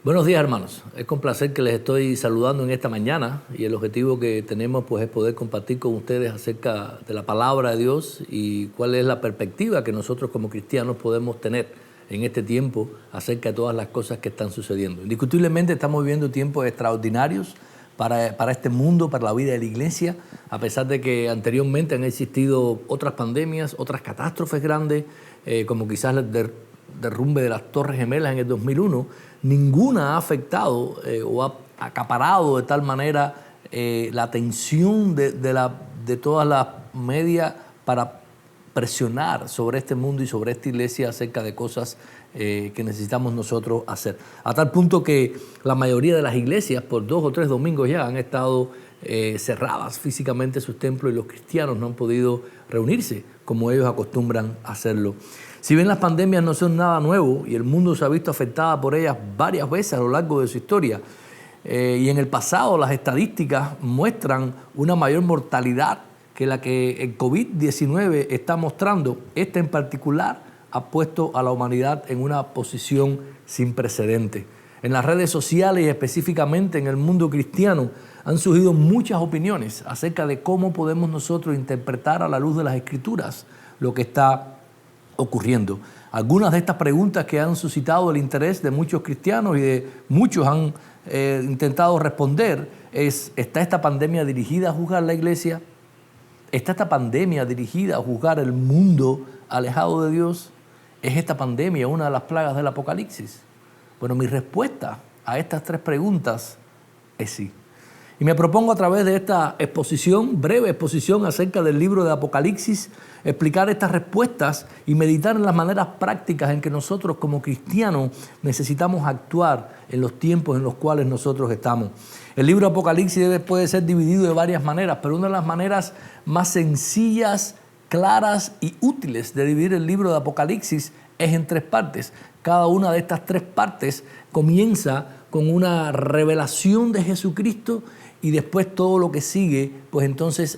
Buenos días, hermanos. Es con placer que les estoy saludando en esta mañana y el objetivo que tenemos pues es poder compartir con ustedes acerca de la palabra de Dios y cuál es la perspectiva que nosotros como cristianos podemos tener en este tiempo acerca de todas las cosas que están sucediendo. Indiscutiblemente estamos viviendo tiempos extraordinarios para este mundo, para la vida de la iglesia, a pesar de que anteriormente han existido otras pandemias, otras catástrofes grandes, como quizás el derrumbe de las Torres Gemelas en el 2001, ninguna ha afectado o ha acaparado de tal manera la atención de todas las medias para presionar sobre este mundo y sobre esta iglesia acerca de cosas que necesitamos nosotros hacer. A tal punto que la mayoría de las iglesias por 2 o 3 domingos ya han estado cerradas físicamente sus templos y los cristianos no han podido reunirse como ellos acostumbran hacerlo. Si bien las pandemias no son nada nuevo y el mundo se ha visto afectada por ellas varias veces a lo largo de su historia, y en el pasado las estadísticas muestran una mayor mortalidad que la que el COVID-19 está mostrando, esta en particular ha puesto a la humanidad en una posición sin precedentes. En las redes sociales y específicamente en el mundo cristiano han surgido muchas opiniones acerca de cómo podemos nosotros interpretar a la luz de las Escrituras lo que está ocurriendo. Algunas de estas preguntas que han suscitado el interés de muchos cristianos y de muchos han intentado responder es: ¿está esta pandemia dirigida a juzgar la iglesia? ¿Está esta pandemia dirigida a juzgar el mundo alejado de Dios? ¿Es esta pandemia una de las plagas del Apocalipsis? Bueno, mi respuesta a estas 3 preguntas es sí. Y me propongo a través de esta exposición, breve exposición acerca del libro de Apocalipsis, explicar estas respuestas y meditar en las maneras prácticas en que nosotros como cristianos necesitamos actuar en los tiempos en los cuales nosotros estamos. El libro de Apocalipsis puede ser dividido de varias maneras, pero una de las maneras más sencillas, claras y útiles de dividir el libro de Apocalipsis es en 3 partes. Cada una de estas 3 partes comienza con una revelación de Jesucristo y después todo lo que sigue, pues entonces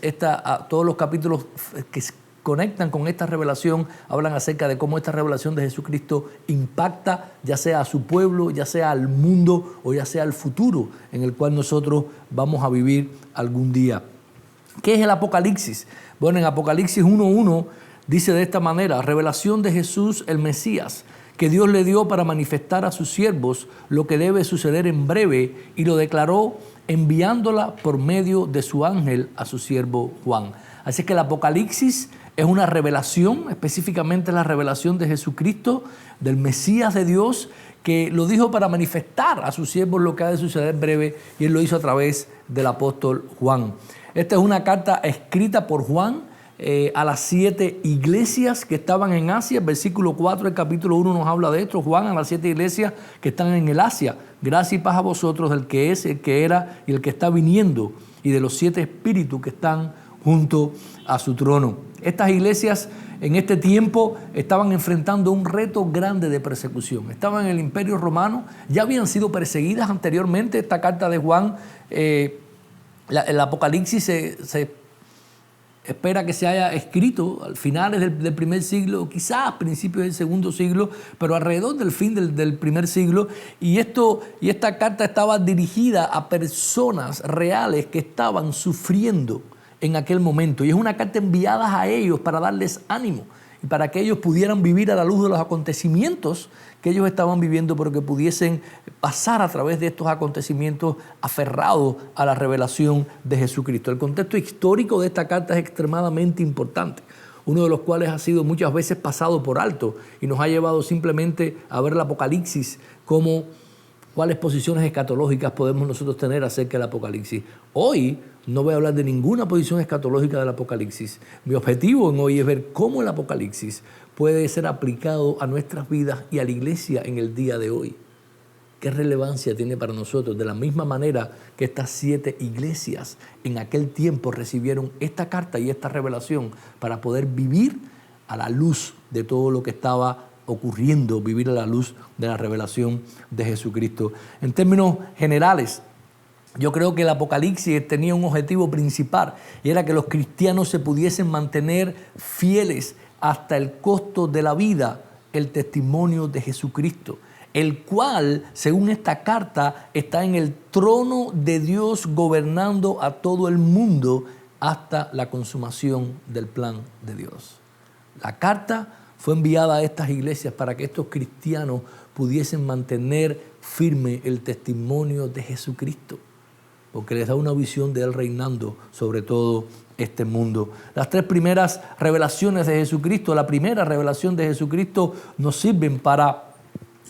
todos los capítulos que se conectan con esta revelación hablan acerca de cómo esta revelación de Jesucristo impacta ya sea a su pueblo, ya sea al mundo o ya sea al futuro en el cual nosotros vamos a vivir algún día. ¿Qué es el Apocalipsis? Bueno, en Apocalipsis 1:1 dice de esta manera: revelación de Jesús el Mesías, que Dios le dio para manifestar a sus siervos lo que debe suceder en breve, y lo declaró enviándola por medio de su ángel a su siervo Juan. Así que el Apocalipsis es una revelación, específicamente la revelación de Jesucristo, del Mesías de Dios, que lo dijo para manifestar a sus siervos lo que ha de suceder en breve, y él lo hizo a través del apóstol Juan. Esta es una carta escrita por Juan a las 7 iglesias que estaban en Asia. El versículo 4 del capítulo 1 nos habla de esto. Juan a las 7 iglesias que están en el Asia. Gracia y paz a vosotros, del que es, el que era y el que está viniendo, y de los 7 espíritus que están junto a su trono. Estas iglesias en este tiempo estaban enfrentando un reto grande de persecución. Estaban en el Imperio Romano, ya habían sido perseguidas anteriormente. Esta carta de Juan, el Apocalipsis se espera que se haya escrito al finales del primer siglo, quizás a principios del segundo siglo, pero alrededor del fin del primer siglo. Y esta carta estaba dirigida a personas reales que estaban sufriendo en aquel momento. Y es una carta enviada a ellos para darles ánimo y para que ellos pudieran vivir a la luz de los acontecimientos que ellos estaban viviendo, pero que pudiesen pasar a través de estos acontecimientos aferrados a la revelación de Jesucristo. El contexto histórico de esta carta es extremadamente importante, uno de los cuales ha sido muchas veces pasado por alto y nos ha llevado simplemente a ver el Apocalipsis como cuáles posiciones escatológicas podemos nosotros tener acerca del Apocalipsis. Hoy no voy a hablar de ninguna posición escatológica del Apocalipsis. Mi objetivo en hoy es ver cómo el Apocalipsis puede ser aplicado a nuestras vidas y a la iglesia en el día de hoy. ¿Qué relevancia tiene para nosotros? De la misma manera que estas 7 iglesias en aquel tiempo recibieron esta carta y esta revelación para poder vivir a la luz de todo lo que estaba ocurriendo, vivir a la luz de la revelación de Jesucristo. En términos generales, yo creo que el Apocalipsis tenía un objetivo principal, y era que los cristianos se pudiesen mantener fieles hasta el costo de la vida, el testimonio de Jesucristo. el cual, según esta carta, está en el trono de Dios gobernando a todo el mundo hasta la consumación del plan de Dios. La carta fue enviada a estas iglesias para que estos cristianos pudiesen mantener firme el testimonio de Jesucristo, porque les da una visión de Él reinando sobre todo este mundo. Las tres primeras revelaciones de Jesucristo, la primera revelación de Jesucristo, nos sirven para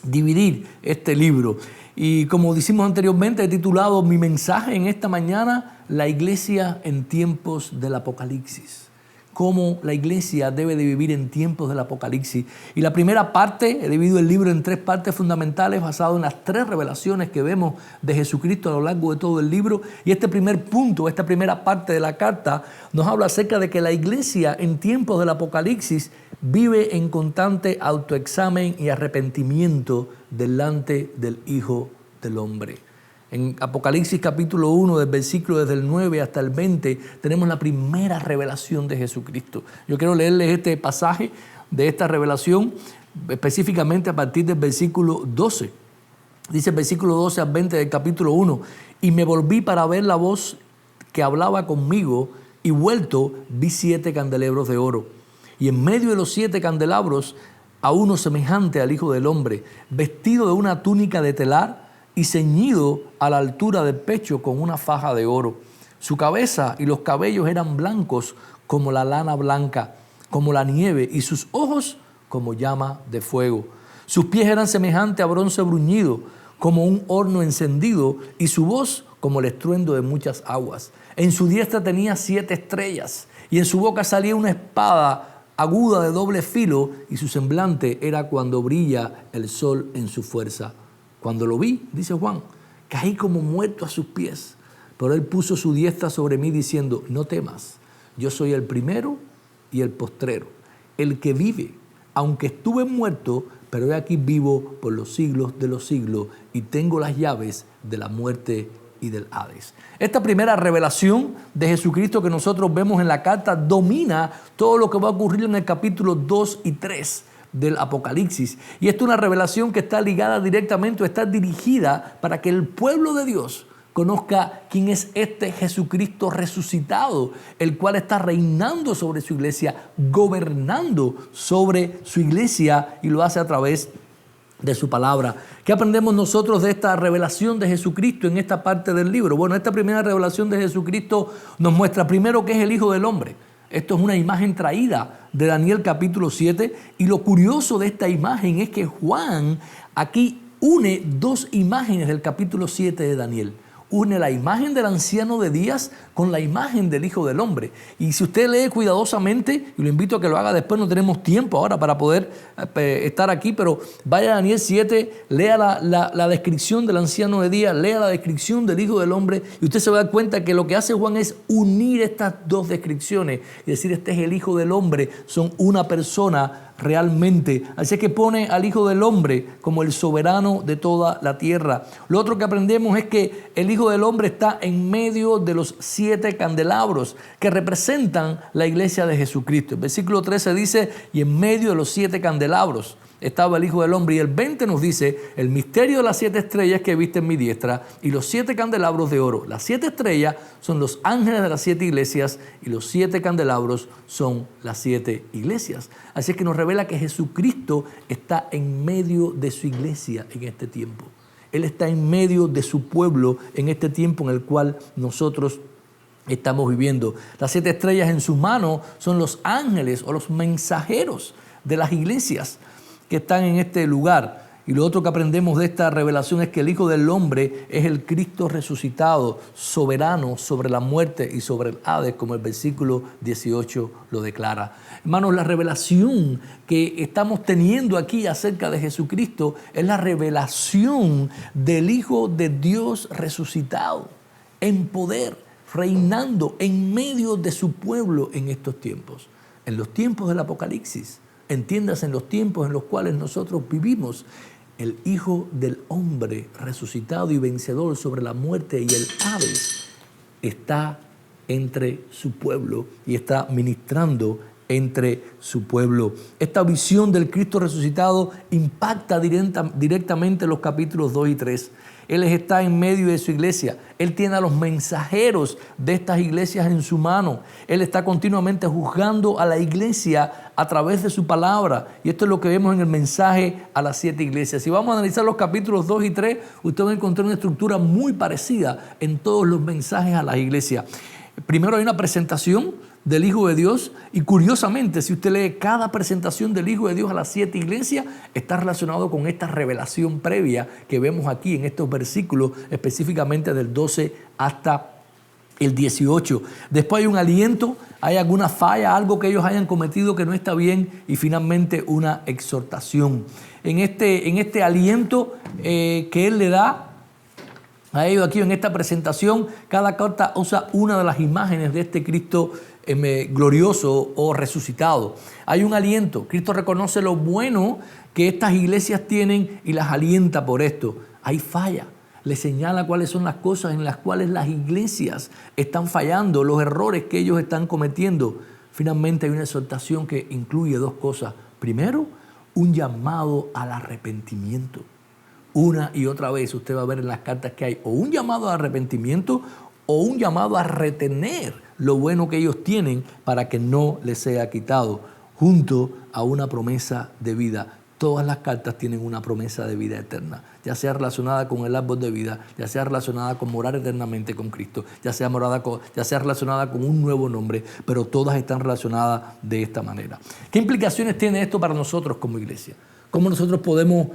dividir este libro. Y como decimos anteriormente, he titulado mi mensaje en esta mañana, La iglesia en tiempos del Apocalipsis. Cómo la iglesia debe de vivir en tiempos del Apocalipsis. Y la primera parte, he dividido el libro en tres partes fundamentales basado en las tres revelaciones que vemos de Jesucristo a lo largo de todo el libro. Y este primer punto, esta primera parte de la carta, nos habla acerca de que la iglesia en tiempos del Apocalipsis vive en constante autoexamen y arrepentimiento delante del Hijo del Hombre. En Apocalipsis capítulo 1, del versículo desde el 9 hasta el 20, tenemos la primera revelación de Jesucristo. Yo quiero leerles este pasaje de esta revelación, específicamente a partir del versículo 12. Dice el versículo 12 al 20 del capítulo 1, y me volví para ver la voz que hablaba conmigo, y vuelto vi 7 candelabros de oro. Y en medio de los 7 candelabros, a uno semejante al Hijo del Hombre, vestido de una túnica de telar, y ceñido a la altura del pecho con una faja de oro. Su cabeza y los cabellos eran blancos como la lana blanca, como la nieve, y sus ojos como llama de fuego. Sus pies eran semejantes a bronce bruñido, como un horno encendido, y su voz como el estruendo de muchas aguas. En su diestra tenía 7 estrellas, y en su boca salía una espada aguda de doble filo, y su semblante era cuando brilla el sol en su fuerza. Cuando lo vi, dice Juan, caí como muerto a sus pies, pero él puso su diestra sobre mí diciendo, no temas, yo soy el primero y el postrero, el que vive, aunque estuve muerto, pero he aquí vivo por los siglos de los siglos y tengo las llaves de la muerte y del Hades. Esta primera revelación de Jesucristo que nosotros vemos en la carta domina todo lo que va a ocurrir en el capítulo 2 y 3 del Apocalipsis. Y esta es una revelación que está ligada directamente o está dirigida para que el pueblo de Dios conozca quién es este Jesucristo resucitado, el cual está reinando sobre su iglesia, gobernando sobre su iglesia, y lo hace a través de su palabra. ¿Qué aprendemos nosotros de esta revelación de Jesucristo en esta parte del libro? Bueno, esta primera revelación de Jesucristo nos muestra primero que es el Hijo del Hombre. Esto es una imagen traída de Daniel capítulo 7, y lo curioso de esta imagen es que Juan aquí une 2 imágenes del capítulo 7 de Daniel. Une la imagen del anciano de días con la imagen del Hijo del Hombre. Y si usted lee cuidadosamente, y lo invito a que lo haga después, no tenemos tiempo ahora para poder estar aquí, pero vaya a Daniel 7, lea la descripción del anciano de días, lea la descripción del Hijo del Hombre, y usted se va a dar cuenta que lo que hace Juan es unir estas 2 descripciones y decir, este es el Hijo del Hombre, son una persona realmente. Así es que pone al Hijo del Hombre como el soberano de toda la tierra. Lo otro que aprendemos es que el Hijo del Hombre está en medio de los 7 candelabros que representan la iglesia de Jesucristo. El versículo 13 dice, y en medio de los 7 candelabros estaba el Hijo del Hombre. Y el 20 nos dice, el misterio de las 7 estrellas que viste en mi diestra y los 7 candelabros de oro. Las 7 estrellas son los ángeles de las 7 iglesias y los 7 candelabros son las 7 iglesias. Así es que nos revela que Jesucristo está en medio de su iglesia en este tiempo. Él está en medio de su pueblo en este tiempo en el cual nosotros estamos viviendo. Las 7 estrellas en su mano son los ángeles o los mensajeros de las iglesias que están en este lugar. Y lo otro que aprendemos de esta revelación es que el Hijo del Hombre es el Cristo resucitado, soberano sobre la muerte y sobre el Hades, como el versículo 18 lo declara. Hermanos, la revelación que estamos teniendo aquí acerca de Jesucristo es la revelación del Hijo de Dios resucitado, en poder, reinando en medio de su pueblo en estos tiempos, en los tiempos del Apocalipsis. Entiendas, en los tiempos en los cuales nosotros vivimos, el Hijo del Hombre resucitado y vencedor sobre la muerte y el Hades está entre su pueblo y está ministrando entre su pueblo. Esta visión del Cristo resucitado impacta directamente los capítulos 2 y 3. Él está en medio de su iglesia. Él tiene a los mensajeros de estas iglesias en su mano. Él está continuamente juzgando a la iglesia a través de su palabra. Y esto es lo que vemos en el mensaje a las 7 iglesias. Si vamos a analizar los capítulos 2 y 3, usted va a encontrar una estructura muy parecida en todos los mensajes a las iglesias. Primero hay una presentación del Hijo de Dios, y curiosamente, si usted lee cada presentación del Hijo de Dios a las 7 iglesias, está relacionado con esta revelación previa que vemos aquí en estos versículos, específicamente del 12 hasta el 18. Después hay un aliento, hay alguna falla, algo que ellos hayan cometido que no está bien, y finalmente una exhortación. En este aliento que Él le da a ellos aquí en esta presentación, cada carta usa una de las imágenes de este Cristo glorioso o resucitado. Hay un aliento. Cristo reconoce lo bueno que estas iglesias tienen y las alienta por esto. Hay falla. Le señala cuáles son las cosas en las cuales las iglesias están fallando, los errores que ellos están cometiendo. Finalmente hay una exhortación que incluye dos cosas. Primero, un llamado al arrepentimiento. Una y otra vez usted va a ver en las cartas que hay o un llamado al arrepentimiento o un llamado a retener lo bueno que ellos tienen para que no les sea quitado, junto a una promesa de vida. Todas las cartas tienen una promesa de vida eterna, ya sea relacionada con el árbol de vida, ya sea relacionada con morar eternamente con Cristo, ya sea relacionada con un nuevo nombre, pero todas están relacionadas de esta manera. ¿Qué implicaciones tiene esto para nosotros como iglesia? ¿Cómo nosotros podemos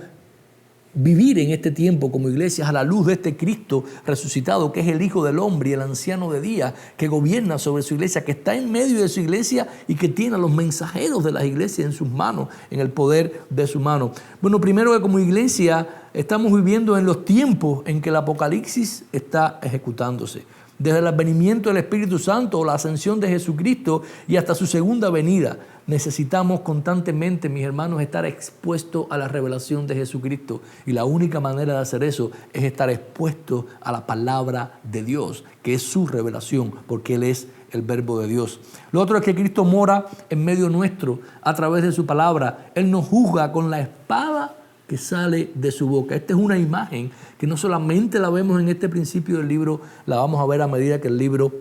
vivir en este tiempo como iglesias a la luz de este Cristo resucitado, que es el Hijo del Hombre y el anciano de día, que gobierna sobre su iglesia, que está en medio de su iglesia y que tiene a los mensajeros de las iglesias en sus manos, en el poder de su mano? Bueno, primero que como iglesia estamos viviendo en los tiempos en que el Apocalipsis está ejecutándose. Desde el advenimiento del Espíritu Santo o la ascensión de Jesucristo y hasta su segunda venida, necesitamos constantemente, mis hermanos, estar expuestos a la revelación de Jesucristo. Y la única manera de hacer eso es estar expuestos a la palabra de Dios, que es su revelación, porque Él es el Verbo de Dios. Lo otro es que Cristo mora en medio nuestro a través de su palabra. Él nos juzga con la espada que sale de su boca. Esta es una imagen que no solamente la vemos en este principio del libro, la vamos a ver a medida que el libro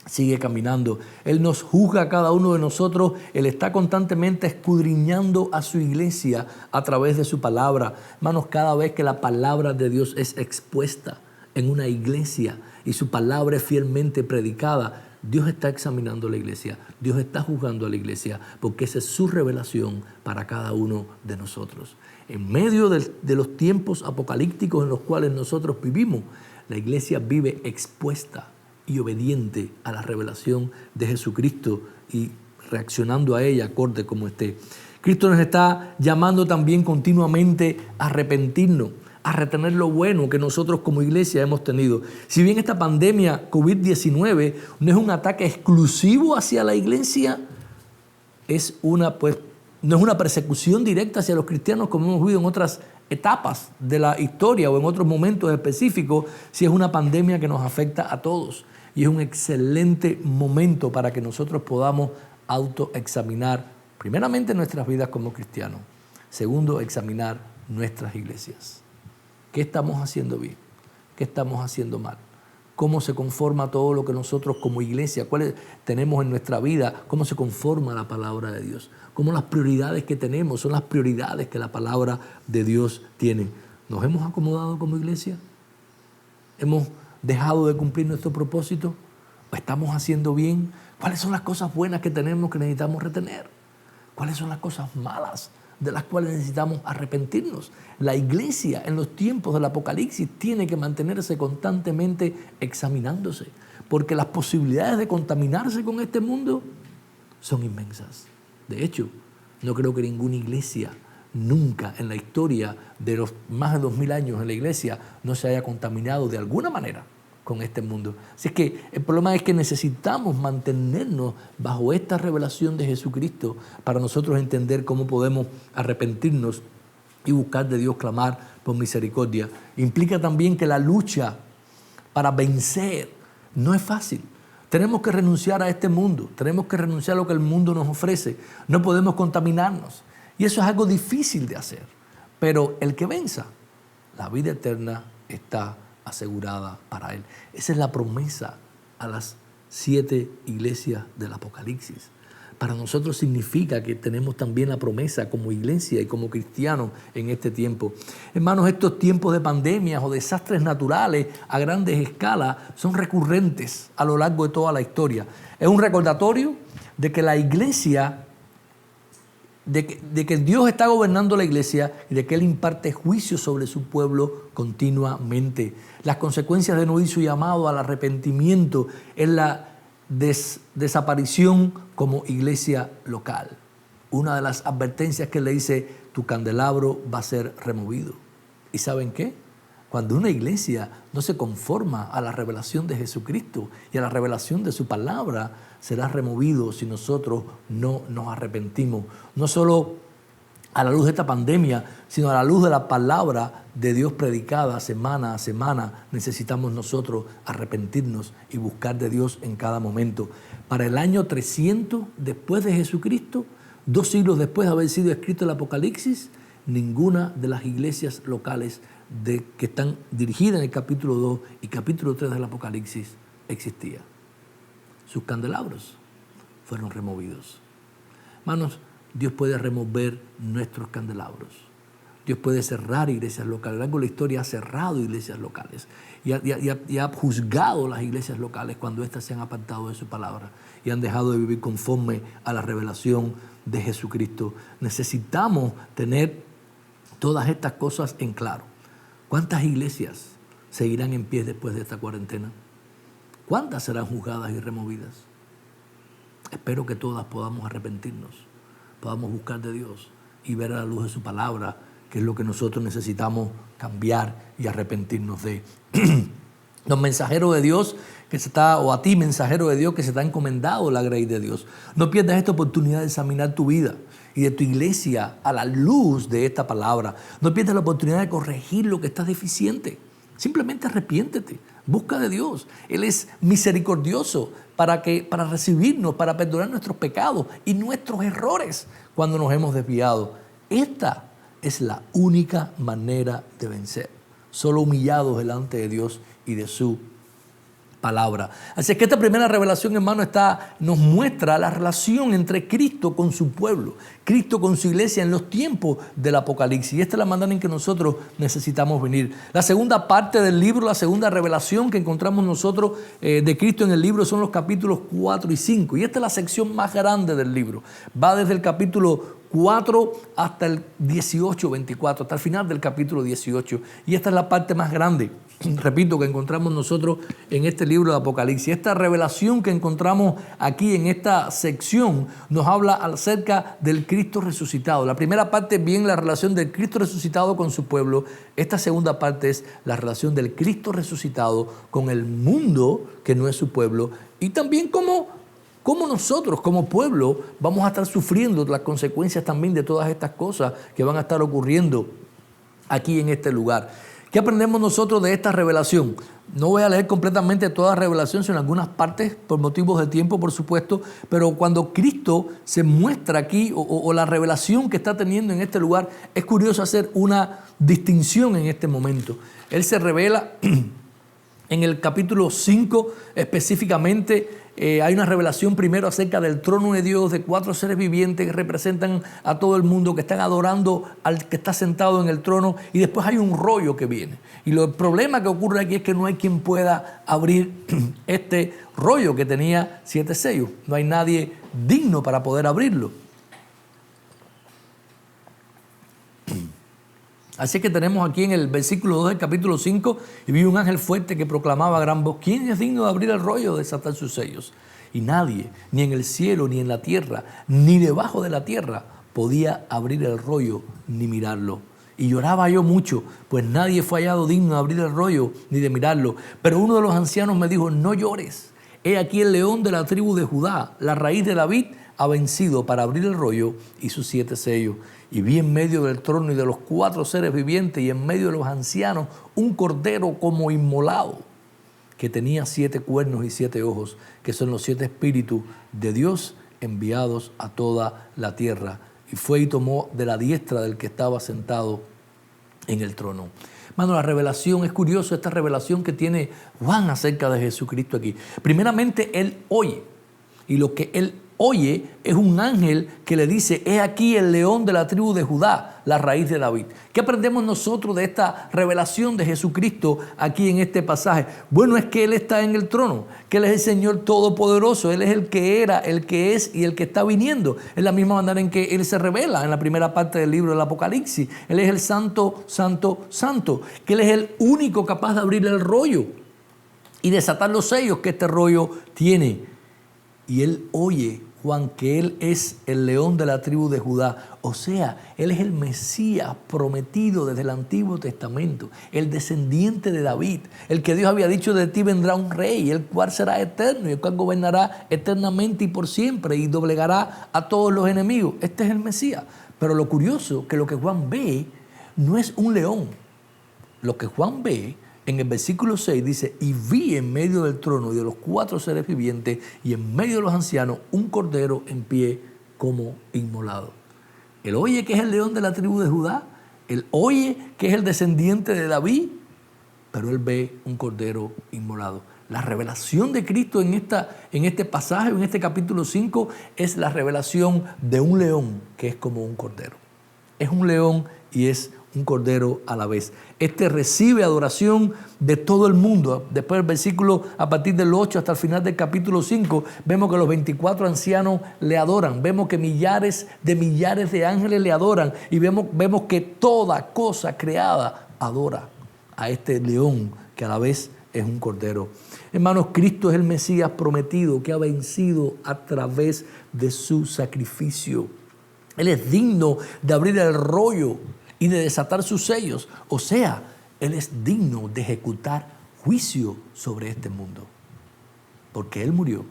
sigue caminando. Él nos juzga a cada uno de nosotros. Él está constantemente escudriñando a su iglesia a través de su palabra. Hermanos, cada vez que la palabra de Dios es expuesta en una iglesia y su palabra es fielmente predicada, Dios está examinando la iglesia, Dios está juzgando a la iglesia, porque esa es su revelación para cada uno de nosotros. En medio de los tiempos apocalípticos en los cuales nosotros vivimos, la iglesia vive expuesta y obediente a la revelación de Jesucristo y reaccionando a ella acorde como esté. Cristo nos está llamando también continuamente a arrepentirnos, a retener lo bueno que nosotros como iglesia hemos tenido. Si bien esta pandemia COVID-19 no es un ataque exclusivo hacia la iglesia, no es una persecución directa hacia los cristianos como hemos vivido en otras etapas de la historia o en otros momentos específicos, si es una pandemia que nos afecta a todos. Y es un excelente momento para que nosotros podamos autoexaminar, primeramente, nuestras vidas como cristianos. Segundo, examinar nuestras iglesias. ¿Qué estamos haciendo bien? ¿Qué estamos haciendo mal? ¿Cómo se conforma todo lo que nosotros como iglesia, cuáles tenemos en nuestra vida? ¿Cómo se conforma la palabra de Dios? ¿Cómo las prioridades que tenemos son las prioridades que la palabra de Dios tiene? ¿Nos hemos acomodado como iglesia? ¿Hemos dejado de cumplir nuestro propósito? ¿O estamos haciendo bien? ¿Cuáles son las cosas buenas que tenemos que necesitamos retener? ¿Cuáles son las cosas malas de las cuales necesitamos arrepentirnos? La iglesia en los tiempos del Apocalipsis tiene que mantenerse constantemente examinándose, porque las posibilidades de contaminarse con este mundo son inmensas. De hecho, no creo que ninguna iglesia nunca en la historia de los más de 2000 años en la iglesia no se haya contaminado de alguna manera con este mundo. Así es que el problema es que necesitamos mantenernos bajo esta revelación de Jesucristo para nosotros entender cómo podemos arrepentirnos y buscar de Dios, clamar por misericordia. Implica también que la lucha para vencer no es fácil. Tenemos que renunciar a este mundo, tenemos que renunciar a lo que el mundo nos ofrece. No podemos contaminarnos. Y eso es algo difícil de hacer. Pero el que venza, la vida eterna está asegurada para él. Esa es la promesa a las 7 iglesias del Apocalipsis. Para nosotros significa que tenemos también la promesa como iglesia y como cristianos en este tiempo. Hermanos, estos tiempos de pandemias o desastres naturales a grandes escalas son recurrentes a lo largo de toda la historia. Es un recordatorio de que la iglesia, de que Dios está gobernando la iglesia y de que Él imparte juicio sobre su pueblo continuamente. Las consecuencias de no ir su llamado al arrepentimiento es la desaparición como iglesia local. Una de las advertencias que le dice, tu candelabro va a ser removido. ¿Y saben qué? Cuando una iglesia no se conforma a la revelación de Jesucristo y a la revelación de su palabra, será removido si nosotros no nos arrepentimos. No solo a la luz de esta pandemia, sino a la luz de la palabra de Dios predicada semana a semana, necesitamos nosotros arrepentirnos y buscar de Dios en cada momento. Para el año 300 después de Jesucristo, 2 siglos después de haber sido escrito el Apocalipsis, ninguna de las iglesias locales que están dirigidas en el capítulo 2 y capítulo 3 del Apocalipsis existía. Sus candelabros fueron removidos. Hermanos, Dios puede remover nuestros candelabros. Dios puede cerrar iglesias locales. A lo largo de la historia ha cerrado iglesias locales y ha juzgado las iglesias locales cuando éstas se han apartado de su palabra y han dejado de vivir conforme a la revelación de Jesucristo. Necesitamos tener todas estas cosas en claro. ¿Cuántas iglesias seguirán en pie después de esta cuarentena? ¿Cuántas serán juzgadas y removidas? Espero que todas podamos arrepentirnos, podamos buscar de Dios y ver a la luz de su palabra, que es lo que nosotros necesitamos cambiar y arrepentirnos de. Los mensajeros de Dios o a ti, mensajero de Dios, que se te ha encomendado la gracia de Dios. No pierdas esta oportunidad de examinar tu vida y de tu iglesia a la luz de esta palabra. No pierdas la oportunidad de corregir lo que está deficiente. Simplemente arrepiéntete, busca de Dios. Él es misericordioso para recibirnos, para perdonar nuestros pecados y nuestros errores cuando nos hemos desviado. Esta es la única manera de vencer, solo humillados delante de Dios y de su palabra. Así es que esta primera revelación, hermano, nos muestra la relación entre Cristo con su pueblo, Cristo con su iglesia en los tiempos del Apocalipsis. Y esta es la manera en que nosotros necesitamos venir. La segunda parte del libro, la segunda revelación que encontramos nosotros de Cristo en el libro son los capítulos 4 y 5. Y esta es la sección más grande del libro. Va desde el capítulo 4 hasta el 18, 24, hasta el final del capítulo 18. Y esta es la parte más grande, repito, que encontramos nosotros en este libro de Apocalipsis. Esta revelación que encontramos aquí en esta sección nos habla acerca del Cristo resucitado. La primera parte es bien la relación del Cristo resucitado con su pueblo. Esta segunda parte es la relación del Cristo resucitado con el mundo que no es su pueblo, y también cómo nosotros como pueblo vamos a estar sufriendo las consecuencias también de todas estas cosas que van a estar ocurriendo aquí en este lugar. ¿Qué aprendemos nosotros de esta revelación? No voy a leer completamente toda la revelación, sino algunas partes por motivos de tiempo, por supuesto, pero cuando Cristo se muestra aquí o la revelación que está teniendo en este lugar, es curioso hacer una distinción en este momento. Él se revela en el capítulo 5 específicamente. Hay una revelación primero acerca del trono de Dios, de 4 seres vivientes que representan a todo el mundo, que están adorando al que está sentado en el trono, y después hay un rollo que viene. Y el problema que ocurre aquí es que no hay quien pueda abrir este rollo que tenía 7 sellos. No hay nadie digno para poder abrirlo. Así que tenemos aquí en el versículo 2 del capítulo 5, y vi un ángel fuerte que proclamaba a gran voz, ¿quién es digno de abrir el rollo, de desatar sus sellos? Y nadie, ni en el cielo, ni en la tierra, ni debajo de la tierra, podía abrir el rollo ni mirarlo. Y lloraba yo mucho, pues nadie fue hallado digno de abrir el rollo ni de mirarlo. Pero uno de los ancianos me dijo, no llores. He aquí el león de la tribu de Judá, la raíz de David, ha vencido para abrir el rollo y sus 7 sellos. Y vi en medio del trono y de los 4 seres vivientes y en medio de los ancianos un cordero como inmolado. que tenía 7 cuernos y 7 ojos, que son los 7 espíritus de Dios enviados a toda la tierra. Y fue y tomó de la diestra del que estaba sentado en el trono. Hermano, la revelación, es curioso esta revelación que tiene Juan acerca de Jesucristo aquí. Primeramente, él oye, y lo que él oye es un ángel que le dice: he aquí el león de la tribu de Judá, la raíz de David. ¿Qué aprendemos nosotros de esta revelación de Jesucristo aquí en este pasaje? Bueno, es que Él está en el trono, que Él es el Señor Todopoderoso, Él es el que era, el que es y el que está viniendo. Es la misma manera en que Él se revela en la primera parte del libro del Apocalipsis. Él es el Santo, Santo, Santo, que Él es el único capaz de abrir el rollo y desatar los sellos que este rollo tiene. Y Él oye, Juan, que Él es el león de la tribu de Judá. O sea, Él es el Mesías prometido desde el Antiguo Testamento, el descendiente de David, el que Dios había dicho: de ti vendrá un rey, el cual será eterno y el cual gobernará eternamente y por siempre y doblegará a todos los enemigos. Este es el Mesías. Pero lo curioso, que lo que Juan ve no es un león. Lo que Juan ve en el versículo 6 dice: y vi en medio del trono y de los 4 seres vivientes y en medio de los ancianos un cordero en pie como inmolado. Él oye que es el león de la tribu de Judá, él oye que es el descendiente de David, pero él ve un cordero inmolado. La revelación de Cristo en este pasaje, en este capítulo 5, es la revelación de un león que es como un cordero. Es un león y es un cordero a la vez. Este recibe adoración de todo el mundo. Después del versículo, a partir del 8 hasta el final del capítulo 5, vemos que los 24 ancianos le adoran. Vemos que millares de ángeles le adoran. Y vemos que toda cosa creada adora a este león que a la vez es un cordero. Hermanos, Cristo es el Mesías prometido que ha vencido a través de su sacrificio. Él es digno de abrir el rollo y de desatar sus sellos. O sea, Él es digno de ejecutar juicio sobre este mundo. Porque Él murió,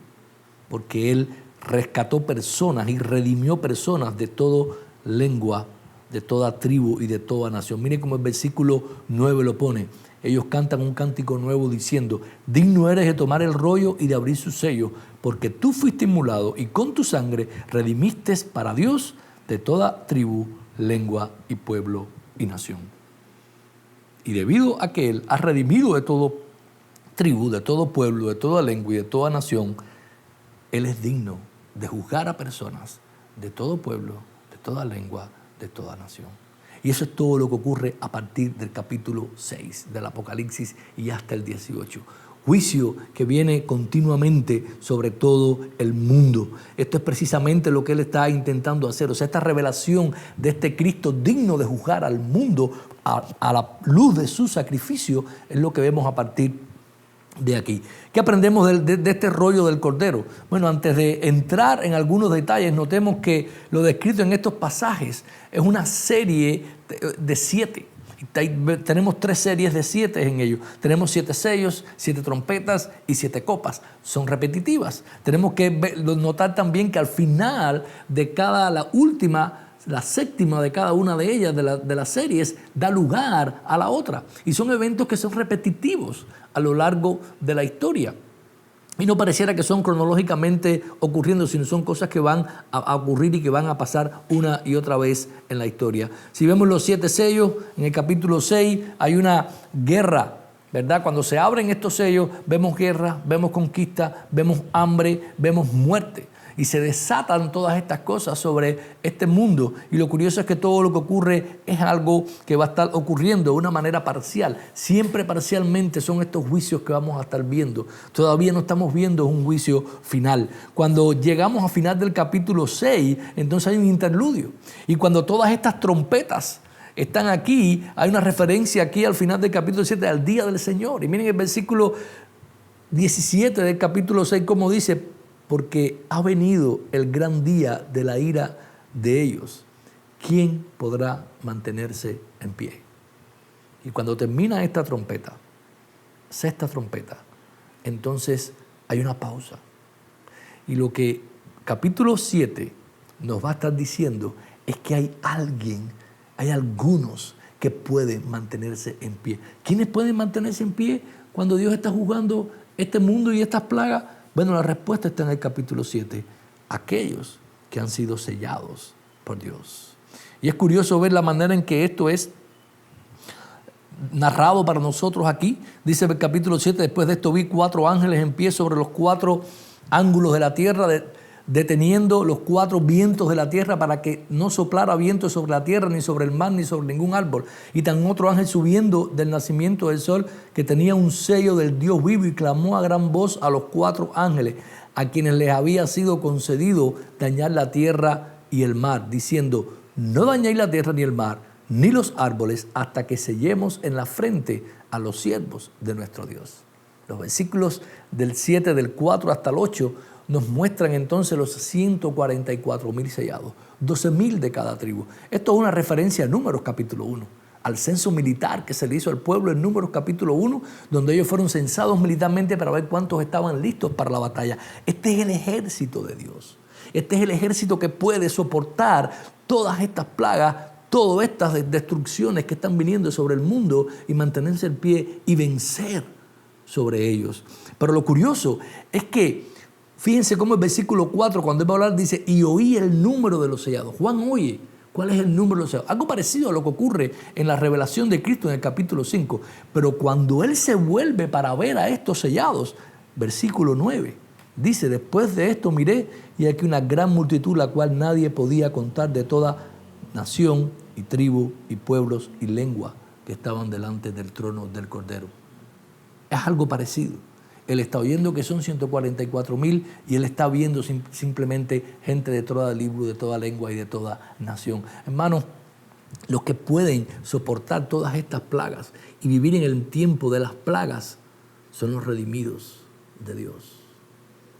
porque Él rescató personas y redimió personas de toda lengua, de toda tribu y de toda nación. Miren cómo el versículo 9 lo pone. Ellos cantan un cántico nuevo diciendo: digno eres de tomar el rollo y de abrir sus sellos, porque tú fuiste inmolado y con tu sangre redimiste para Dios de toda tribu, lengua y pueblo y nación. Y debido a que Él ha redimido de toda tribu, de todo pueblo, de toda lengua y de toda nación, Él es digno de juzgar a personas de todo pueblo, de toda lengua, de toda nación. Y eso es todo lo que ocurre a partir del capítulo 6 del Apocalipsis y hasta el 18. Juicio que viene continuamente sobre todo el mundo. Esto es precisamente lo que Él está intentando hacer. O sea, esta revelación de este Cristo digno de juzgar al mundo a la luz de su sacrificio es lo que vemos a partir de aquí. ¿Qué aprendemos de este rollo del Cordero? Bueno, antes de entrar en algunos detalles, notemos que lo descrito en estos pasajes es una serie de 7. Tenemos 3 series de 7 en ellos. Tenemos 7 sellos, 7 trompetas y 7 copas. Son repetitivas. Tenemos que notar también que al final de la séptima de cada una de ellas, de las series, da lugar a la otra. Y son eventos que son repetitivos a lo largo de la historia. Y no pareciera que son cronológicamente ocurriendo, sino son cosas que van a ocurrir y que van a pasar una y otra vez en la historia. Si vemos los 7 sellos, en el capítulo 6 hay una guerra, ¿verdad? Cuando se abren estos sellos, vemos guerra, vemos conquista, vemos hambre, vemos muerte. Y se desatan todas estas cosas sobre este mundo. Y lo curioso es que todo lo que ocurre es algo que va a estar ocurriendo de una manera parcial. Siempre parcialmente son estos juicios que vamos a estar viendo. Todavía no estamos viendo un juicio final. Cuando llegamos al final del capítulo 6, entonces hay un interludio. Y cuando todas estas trompetas están aquí, hay una referencia aquí al final del capítulo 7 al día del Señor. Y miren el versículo 17 del capítulo 6, como dice: porque ha venido el gran día de la ira de ellos. ¿Quién podrá mantenerse en pie? Y cuando termina esta trompeta, sexta trompeta, entonces hay una pausa. Y lo que capítulo 7 nos va a estar diciendo es que hay algunos que pueden mantenerse en pie. ¿Quiénes pueden mantenerse en pie? cuando Dios está juzgando este mundo y estas plagas? Bueno, la respuesta está en el capítulo 7. Aquellos que han sido sellados por Dios. Y es curioso ver la manera en que esto es narrado para nosotros aquí. Dice el capítulo 7, después de esto vi 4 ángeles en pie sobre los 4 ángulos de la tierra, deteniendo los 4 vientos de la tierra para que no soplara viento sobre la tierra, ni sobre el mar, ni sobre ningún árbol. Y tan otro ángel subiendo del nacimiento del sol, que tenía un sello del Dios vivo, y clamó a gran voz a los 4 ángeles, a quienes les había sido concedido dañar la tierra y el mar, diciendo: no dañéis la tierra ni el mar, ni los árboles, hasta que sellemos en la frente a los siervos de nuestro Dios. Los versículos del 7, del 4 hasta el 8, nos muestran entonces los 144,000 sellados, 12,000 de cada tribu. Esto es una referencia a Números capítulo 1, al censo militar que se le hizo al pueblo en Números capítulo 1, donde ellos fueron censados militarmente para ver cuántos estaban listos para la batalla. Este es el ejército de Dios. Este es el ejército que puede soportar todas estas plagas, todas estas destrucciones que están viniendo sobre el mundo, y mantenerse en pie y vencer sobre ellos. Pero lo curioso es que, fíjense cómo el versículo 4, cuando él va a hablar, dice: y oí el número de los sellados. Juan oye cuál es el número de los sellados. Algo parecido a lo que ocurre en la revelación de Cristo en el capítulo 5. Pero cuando él se vuelve para ver a estos sellados, versículo 9, dice: después de esto miré, y aquí una gran multitud, la cual nadie podía contar, de toda nación y tribu y pueblos y lengua, que estaban delante del trono del Cordero. Es algo parecido. Él está oyendo que son 144,000, y él está viendo simplemente gente de toda tribu, de toda lengua y de toda nación. Hermanos, los que pueden soportar todas estas plagas y vivir en el tiempo de las plagas son los redimidos de Dios.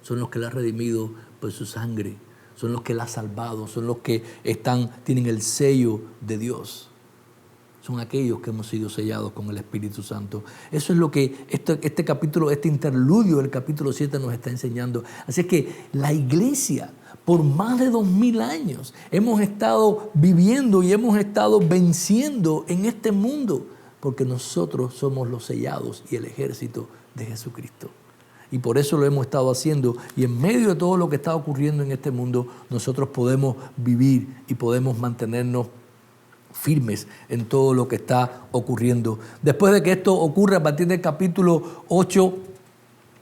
Son los que Él ha redimido por su sangre. Son los que Él ha salvado. Son los que tienen el sello de Dios. Son aquellos que hemos sido sellados con el Espíritu Santo. Eso es lo que este capítulo, este interludio del capítulo 7 nos está enseñando. Así es que la iglesia, por más de 2,000 años, hemos estado viviendo y hemos estado venciendo en este mundo, porque nosotros somos los sellados y el ejército de Jesucristo. Y por eso lo hemos estado haciendo. Y en medio de todo lo que está ocurriendo en este mundo, nosotros podemos vivir y podemos mantenernos firmes en todo lo que está ocurriendo. Después de que esto ocurre, a partir del capítulo 8,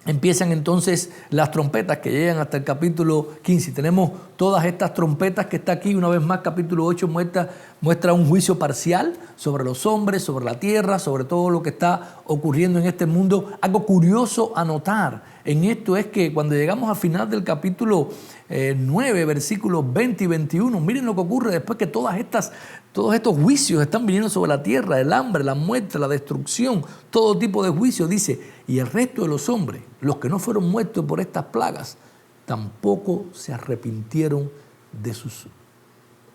empiezan entonces las trompetas que llegan hasta el capítulo 15. Tenemos todas estas trompetas que está aquí. Una vez más, capítulo 8 muestra un juicio parcial sobre los hombres, sobre la tierra, sobre todo lo que está ocurriendo en este mundo. Algo curioso a notar en esto es que cuando llegamos al final del capítulo 9, versículos 20 y 21, miren lo que ocurre después que todos estos juicios están viniendo sobre la tierra: el hambre, la muerte, la destrucción, todo tipo de juicios. Dice: y el resto de los hombres, los que no fueron muertos por estas plagas, tampoco se arrepintieron de sus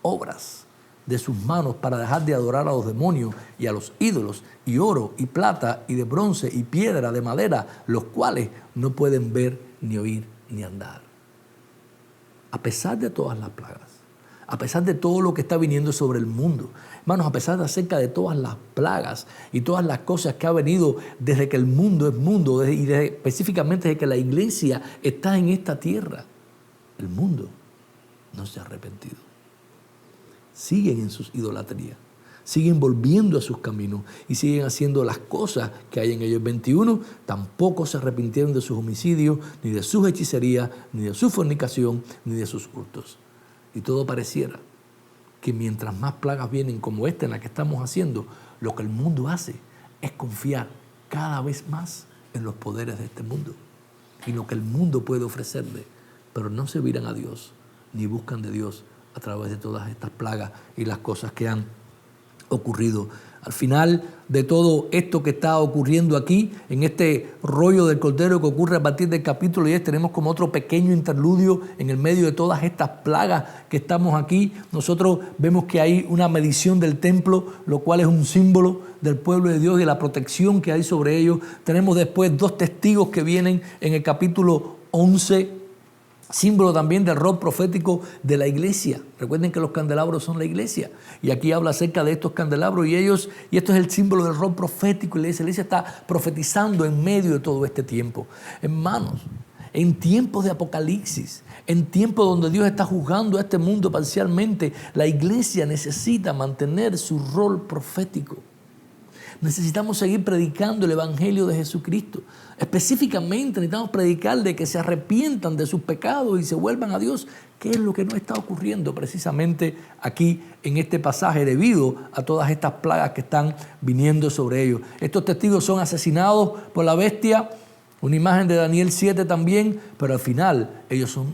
obras, de sus manos, para dejar de adorar a los demonios y a los ídolos, y oro y plata y de bronce y piedra de madera, los cuales no pueden ver ni oír ni andar. A pesar de todas las plagas, a pesar de todo lo que está viniendo sobre el mundo, hermanos, a pesar de acerca de todas las plagas y todas las cosas que ha venido desde que el mundo es mundo, y específicamente desde que la iglesia está en esta tierra, el mundo no se ha arrepentido. Siguen en sus idolatrías, siguen volviendo a sus caminos y siguen haciendo las cosas que hay en ellos. 21, tampoco se arrepintieron de sus homicidios, ni de sus hechicerías, ni de su fornicación, ni de sus hurtos. Y todo pareciera que mientras más plagas vienen como esta en la que estamos haciendo, lo que el mundo hace es confiar cada vez más en los poderes de este mundo y lo que el mundo puede ofrecerle, pero no se miran a Dios ni buscan de Dios a través de todas estas plagas y las cosas que han ocurrido. Al final de todo esto que está ocurriendo aquí, en este rollo del Cordero que ocurre a partir del capítulo 10, tenemos como otro pequeño interludio en el medio de todas estas plagas que estamos aquí. Nosotros vemos que hay una medición del templo, lo cual es un símbolo del pueblo de Dios y de la protección que hay sobre ellos. Tenemos después 2 testigos que vienen en el capítulo 11, símbolo también del rol profético de la iglesia. Recuerden que los candelabros son la iglesia. Y aquí habla acerca de estos candelabros y esto es el símbolo del rol profético. Y la iglesia está profetizando en medio de todo este tiempo. Hermanos, en tiempos de apocalipsis, en tiempos donde Dios está juzgando a este mundo parcialmente, la iglesia necesita mantener su rol profético. Necesitamos seguir predicando el Evangelio de Jesucristo. Específicamente necesitamos predicar de que se arrepientan de sus pecados y se vuelvan a Dios. ¿Qué es lo que no está ocurriendo precisamente aquí en este pasaje debido a todas estas plagas que están viniendo sobre ellos? Estos testigos son asesinados por la bestia, una imagen de Daniel 7 también, pero al final ellos son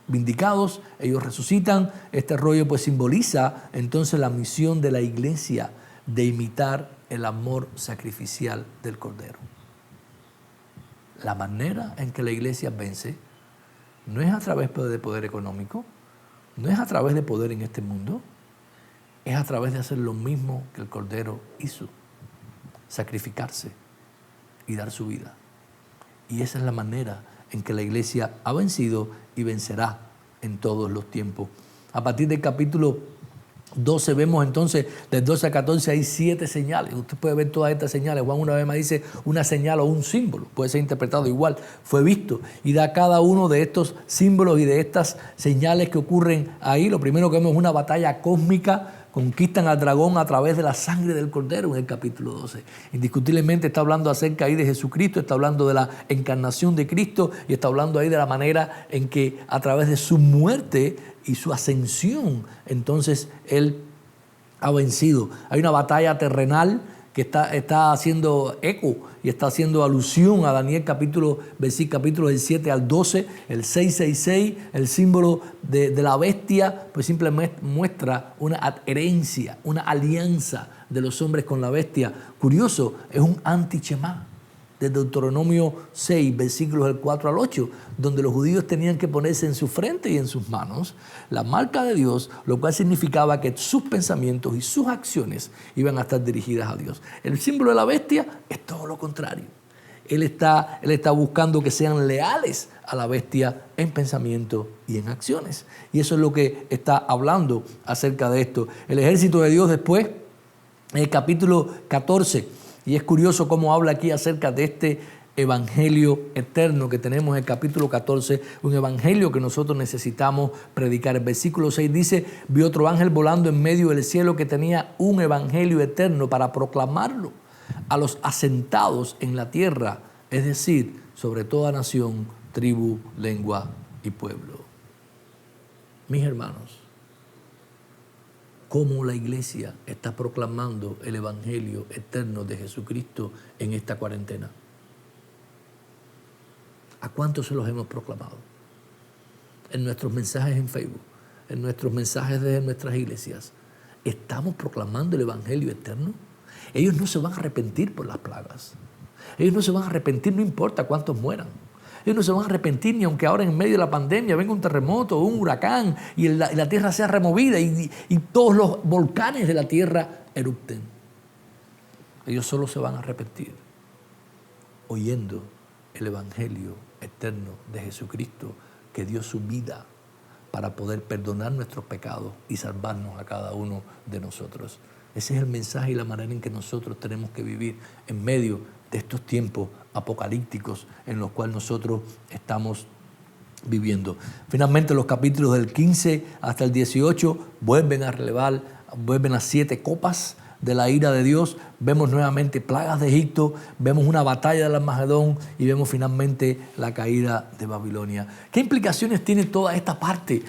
vindicados, ellos resucitan. Este rollo pues simboliza entonces la misión de la iglesia de imitar el amor sacrificial del Cordero. La manera en que la iglesia vence no es a través de poder económico, no es a través de poder en este mundo, es a través de hacer lo mismo que el Cordero hizo, sacrificarse y dar su vida. Y esa es la manera en que la iglesia ha vencido y vencerá en todos los tiempos. A partir del capítulo 12 vemos entonces, del 12 al 14 hay 7 señales. Usted puede ver todas estas señales. Juan una vez más dice una señal o un símbolo. Puede ser interpretado igual. Fue visto y da cada uno de estos símbolos y de estas señales que ocurren ahí. Lo primero que vemos es una batalla cósmica. Conquistan al dragón a través de la sangre del Cordero en el capítulo 12. Indiscutiblemente está hablando acerca ahí de Jesucristo, está hablando de la encarnación de Cristo y está hablando ahí de la manera en que a través de su muerte y su ascensión, entonces Él ha vencido. Hay una batalla terrenal que está haciendo eco y está haciendo alusión a Daniel capítulo del 7 al 12, el 666, el símbolo de la bestia, pues simplemente muestra una adherencia, una alianza de los hombres con la bestia. Curioso, es un anti-Shemá de Deuteronomio 6, versículos del 4 al 8, donde los judíos tenían que ponerse en su frente y en sus manos la marca de Dios, lo cual significaba que sus pensamientos y sus acciones iban a estar dirigidas a Dios. El símbolo de la bestia es todo lo contrario. Él está buscando que sean leales a la bestia en pensamiento y en acciones. Y eso es lo que está hablando acerca de esto. El ejército de Dios después, en el capítulo 14, y es curioso cómo habla aquí acerca de este evangelio eterno que tenemos en el capítulo 14, un evangelio que nosotros necesitamos predicar. El versículo 6 dice: vi otro ángel volando en medio del cielo que tenía un evangelio eterno para proclamarlo a los asentados en la tierra, es decir, sobre toda nación, tribu, lengua y pueblo. Mis hermanos, cómo la iglesia está proclamando el evangelio eterno de Jesucristo en esta cuarentena. ¿A cuántos se los hemos proclamado? En nuestros mensajes en Facebook, en nuestros mensajes desde nuestras iglesias. ¿Estamos proclamando el evangelio eterno? Ellos no se van a arrepentir por las plagas. Ellos no se van a arrepentir, no importa cuántos mueran. Ellos no se van a arrepentir ni aunque ahora en medio de la pandemia venga un terremoto o un huracán y la tierra sea removida y todos los volcanes de la tierra erupten. Ellos solo se van a arrepentir oyendo el evangelio eterno de Jesucristo, que dio su vida para poder perdonar nuestros pecados y salvarnos a cada uno de nosotros. Ese es el mensaje y la manera en que nosotros tenemos que vivir en medio de estos tiempos apocalípticos en los cuales nosotros estamos viviendo. Finalmente, los capítulos del 15 hasta el 18 vuelven las 7 copas de la ira de Dios. Vemos nuevamente plagas de Egipto, vemos una batalla del Armagedón y vemos finalmente la caída de Babilonia. ¿Qué implicaciones tiene toda esta parte?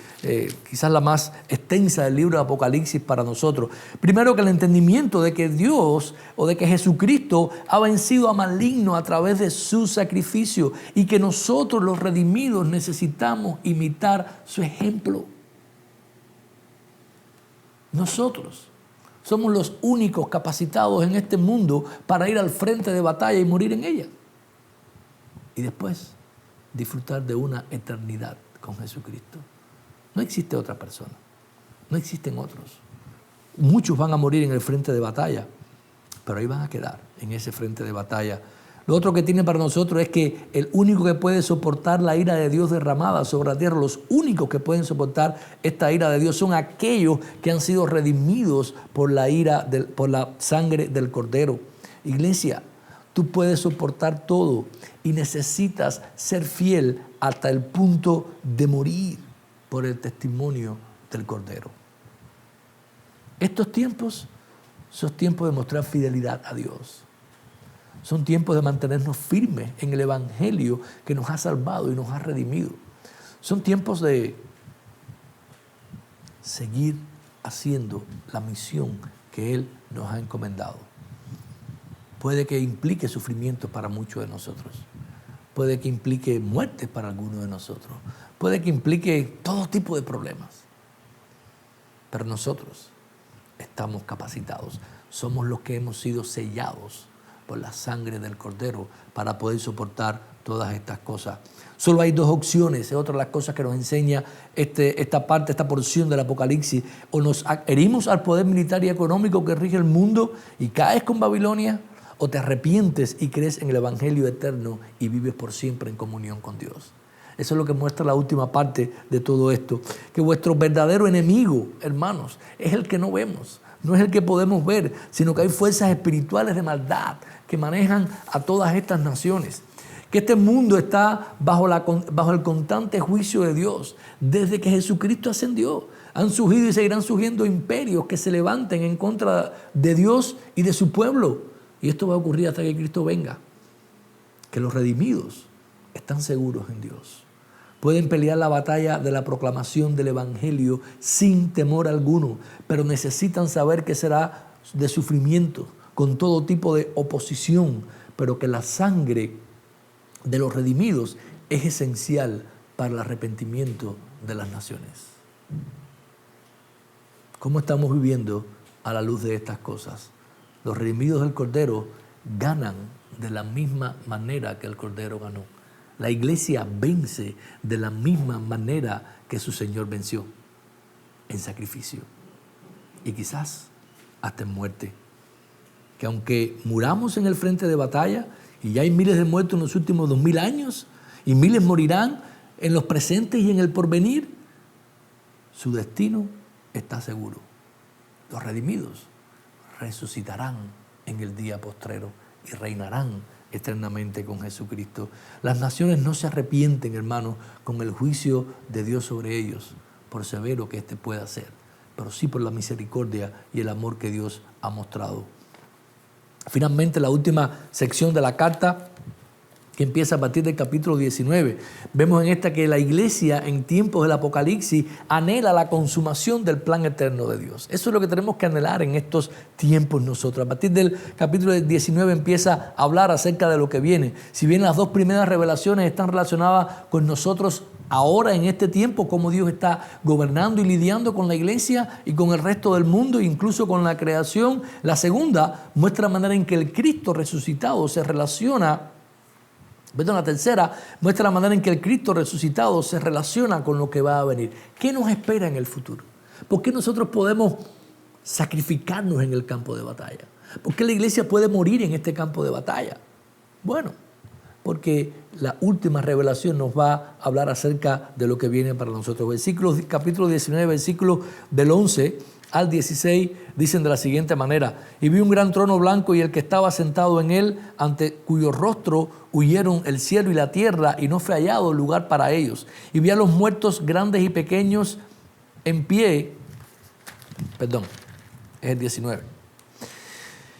Quizás la más extensa del libro de Apocalipsis para nosotros. Primero, que el entendimiento de que Dios o de que Jesucristo ha vencido a maligno a través de su sacrificio y que nosotros los redimidos necesitamos imitar su ejemplo. Nosotros somos los únicos capacitados en este mundo para ir al frente de batalla y morir en ella. Y después disfrutar de una eternidad con Jesucristo. No existe otra persona. No existen otros. Muchos van a morir en el frente de batalla, pero ahí van a quedar en ese frente de batalla Lo otro que tiene para nosotros es que el único que puede soportar la ira de Dios derramada sobre la tierra, los únicos que pueden soportar esta ira de Dios son aquellos que han sido redimidos por la por la sangre del Cordero. Iglesia, tú puedes soportar todo y necesitas ser fiel hasta el punto de morir por el testimonio del Cordero. Estos tiempos son tiempos de mostrar fidelidad a Dios. Son tiempos de mantenernos firmes en el Evangelio que nos ha salvado y nos ha redimido. Son tiempos de seguir haciendo la misión que Él nos ha encomendado. Puede que implique sufrimiento para muchos de nosotros. Puede que implique muerte para algunos de nosotros. Puede que implique todo tipo de problemas. Pero nosotros estamos capacitados. Somos los que hemos sido sellados por la sangre del Cordero para poder soportar todas estas cosas. Solo hay dos opciones, es otra de las cosas que nos enseña esta porción del Apocalipsis. O nos adherimos al poder militar y económico que rige el mundo y caes con Babilonia, o te arrepientes y crees en el Evangelio eterno y vives por siempre en comunión con Dios. Eso es lo que muestra la última parte de todo esto. Que vuestro verdadero enemigo, hermanos, es el que no vemos. No es el que podemos ver, sino que hay fuerzas espirituales de maldad que manejan a todas estas naciones. Que este mundo está bajo el constante juicio de Dios. Desde que Jesucristo ascendió, han surgido y seguirán surgiendo imperios que se levanten en contra de Dios y de su pueblo. Y esto va a ocurrir hasta que Cristo venga. Que los redimidos están seguros en Dios. Pueden pelear la batalla de la proclamación del Evangelio sin temor alguno, pero necesitan saber que será de sufrimiento, con todo tipo de oposición, pero que la sangre de los redimidos es esencial para el arrepentimiento de las naciones. ¿Cómo estamos viviendo a la luz de estas cosas? Los redimidos del Cordero ganan de la misma manera que el Cordero ganó. La iglesia vence de la misma manera que su Señor venció, en sacrificio y quizás hasta en muerte. Que aunque muramos en el frente de batalla, y ya hay miles de muertos en los últimos 2000 años, y miles morirán en los presentes y en el porvenir, su destino está seguro. Los redimidos resucitarán en el día postrero y reinarán eternamente con Jesucristo. Las naciones no se arrepienten, hermanos, con el juicio de Dios sobre ellos, por severo que éste pueda ser, pero sí por la misericordia y el amor que Dios ha mostrado. Finalmente, la última sección de la carta, que empieza a partir del capítulo 19. Vemos en esta que la iglesia en tiempos del Apocalipsis anhela la consumación del plan eterno de Dios. Eso es lo que tenemos que anhelar en estos tiempos nosotros. A partir del capítulo 19 empieza a hablar acerca de lo que viene. Si bien las dos primeras revelaciones están relacionadas con nosotros ahora en este tiempo, cómo Dios está gobernando y lidiando con la iglesia y con el resto del mundo, incluso con la creación, la segunda muestra la manera en que el Cristo resucitado se relaciona. La tercera muestra la manera en que el Cristo resucitado se relaciona con lo que va a venir. ¿Qué nos espera en el futuro? ¿Por qué nosotros podemos sacrificarnos en el campo de batalla? ¿Por qué la iglesia puede morir en este campo de batalla? Bueno, porque la última revelación nos va a hablar acerca de lo que viene para nosotros. Capítulo 19, versículos del 11 al 16 dicen de la siguiente manera: y vi un gran trono blanco y el que estaba sentado en él, ante cuyo rostro huyeron el cielo y la tierra, y no fue hallado lugar para ellos. Y vi a los muertos grandes y pequeños en pie. Es el 19.